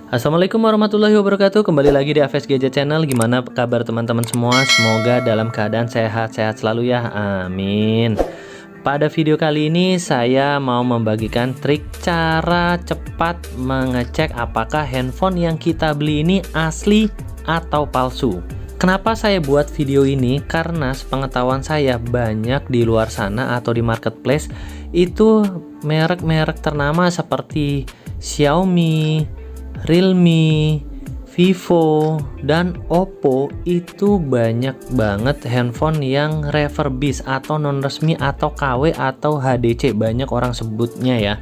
Assalamualaikum warahmatullahi wabarakatuh. Kembali lagi di AVS Gadget Channel. Gimana kabar teman-teman semua? Semoga dalam keadaan sehat-sehat selalu ya, amin. Pada video kali ini saya mau membagikan trik cara cepat mengecek apakah handphone yang kita beli ini asli atau palsu. Kenapa saya buat video ini? Karena sepengetahuan saya banyak di luar sana atau di marketplace itu merek-merek ternama seperti Xiaomi, Realme, Vivo, dan Oppo itu banyak banget handphone yang refurbished atau non resmi atau KW atau HDC, banyak orang sebutnya ya.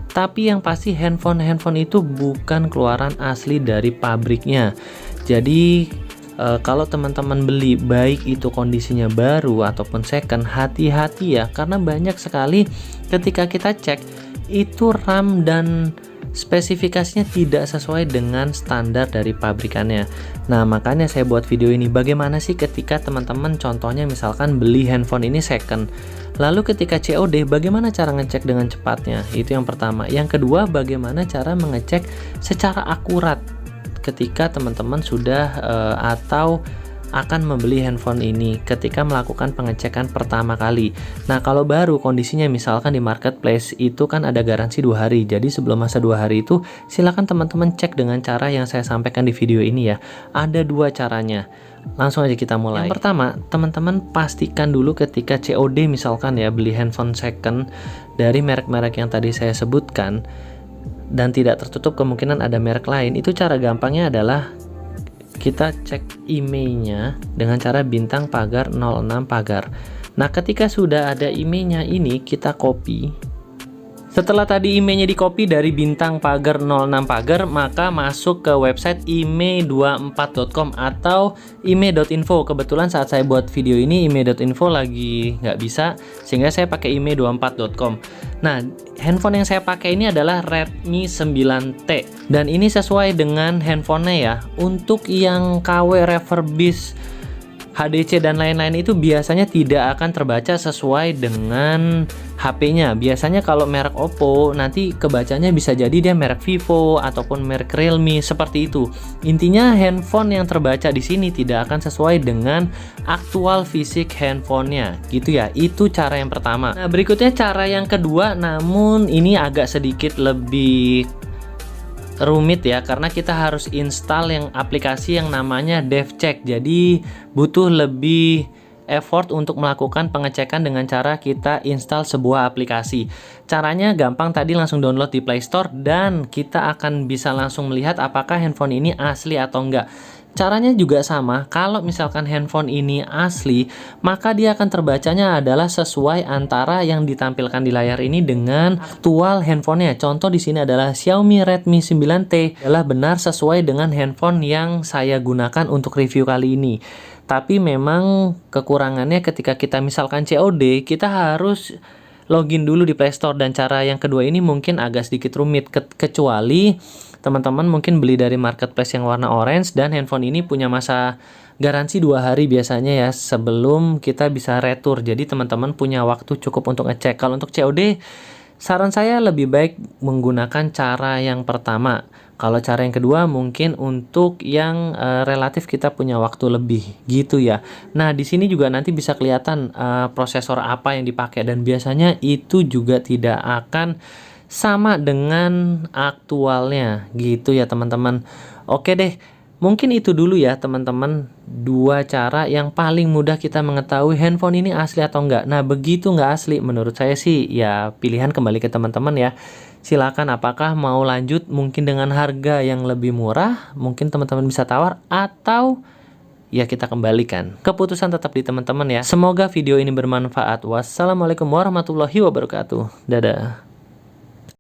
Tapi yang pasti handphone itu bukan keluaran asli dari pabriknya. Jadi kalau teman-teman beli baik itu kondisinya baru ataupun second, hati-hati ya, karena banyak sekali ketika kita cek itu RAM dan spesifikasinya tidak sesuai dengan standar dari pabrikannya. Nah, makanya saya buat video ini. Bagaimana sih ketika teman-teman contohnya misalkan beli handphone ini second, lalu ketika COD bagaimana cara ngecek dengan cepatnya? Itu yang pertama. Yang kedua, bagaimana cara mengecek secara akurat ketika teman-teman sudah atau akan membeli handphone ini ketika melakukan pengecekan pertama kali. Nah, kalau baru kondisinya misalkan di marketplace itu kan ada garansi 2 hari. Jadi sebelum masa 2 hari itu silakan teman-teman cek dengan cara yang saya sampaikan di video ini ya. Ada 2 caranya. Langsung aja kita mulai. Yang pertama, teman-teman pastikan dulu ketika COD misalkan ya beli handphone second dari merek-merek yang tadi saya sebutkan dan tidak tertutup kemungkinan ada merek lain. Itu cara gampangnya adalah kita cek emailnya dengan cara bintang pagar 06 pagar. Nah, ketika sudah ada emailnya ini kita copy. Setelah tadi emailnya di copy dari bintang pagar 06 pagar, maka masuk ke website email24.com atau email.info. Kebetulan saat saya buat video ini email.info lagi nggak bisa, sehingga saya pakai email24.com. Nah, handphone yang saya pakai ini adalah Redmi 9T dan ini sesuai dengan handphonenya ya. Untuk yang KW refurbished, HDC dan lain-lain itu biasanya tidak akan terbaca sesuai dengan HP-nya. Biasanya kalau merek Oppo nanti kebacanya bisa jadi dia merek Vivo ataupun merek Realme seperti itu. Intinya handphone yang terbaca di sini tidak akan sesuai dengan aktual fisik handphonenya, gitu ya. Itu cara yang pertama. Nah, berikutnya cara yang kedua, namun ini agak sedikit lebih rumit ya, karena kita harus install yang aplikasi yang namanya DevCheck. Jadi butuh lebih effort untuk melakukan pengecekan dengan cara kita install sebuah aplikasi. Caranya gampang, tadi langsung download di Play Store dan kita akan bisa langsung melihat apakah handphone ini asli atau enggak. Caranya juga sama. Kalau misalkan handphone ini asli, maka dia akan terbacanya adalah sesuai antara yang ditampilkan di layar ini dengan aktual handphonenya. Contoh di sini adalah Xiaomi Redmi 9T adalah benar sesuai dengan handphone yang saya gunakan untuk review kali ini. Tapi memang kekurangannya ketika kita misalkan COD, kita harus login dulu di Play Store, dan cara yang kedua ini mungkin agak sedikit rumit kecuali teman-teman mungkin beli dari marketplace yang warna orange dan handphone ini punya masa garansi 2 hari biasanya ya sebelum kita bisa retur. Jadi teman-teman punya waktu cukup untuk ngecek. Kalau untuk COD, saran saya lebih baik menggunakan cara yang pertama. Kalau cara yang kedua mungkin untuk yang relatif kita punya waktu lebih gitu ya. Nah, di sini juga nanti bisa kelihatan prosesor apa yang dipakai dan biasanya itu juga tidak akan sama dengan aktualnya gitu ya teman-teman. Oke deh, mungkin itu dulu ya teman-teman, 2 cara yang paling mudah kita mengetahui handphone ini asli atau enggak. Nah, begitu nggak asli menurut saya sih ya pilihan kembali ke teman-teman ya. Silakan apakah mau lanjut mungkin dengan harga yang lebih murah, mungkin teman-teman bisa tawar, atau ya kita kembalikan. Keputusan tetap di teman-teman ya. Semoga video ini bermanfaat. Wassalamualaikum warahmatullahi wabarakatuh. Dadah.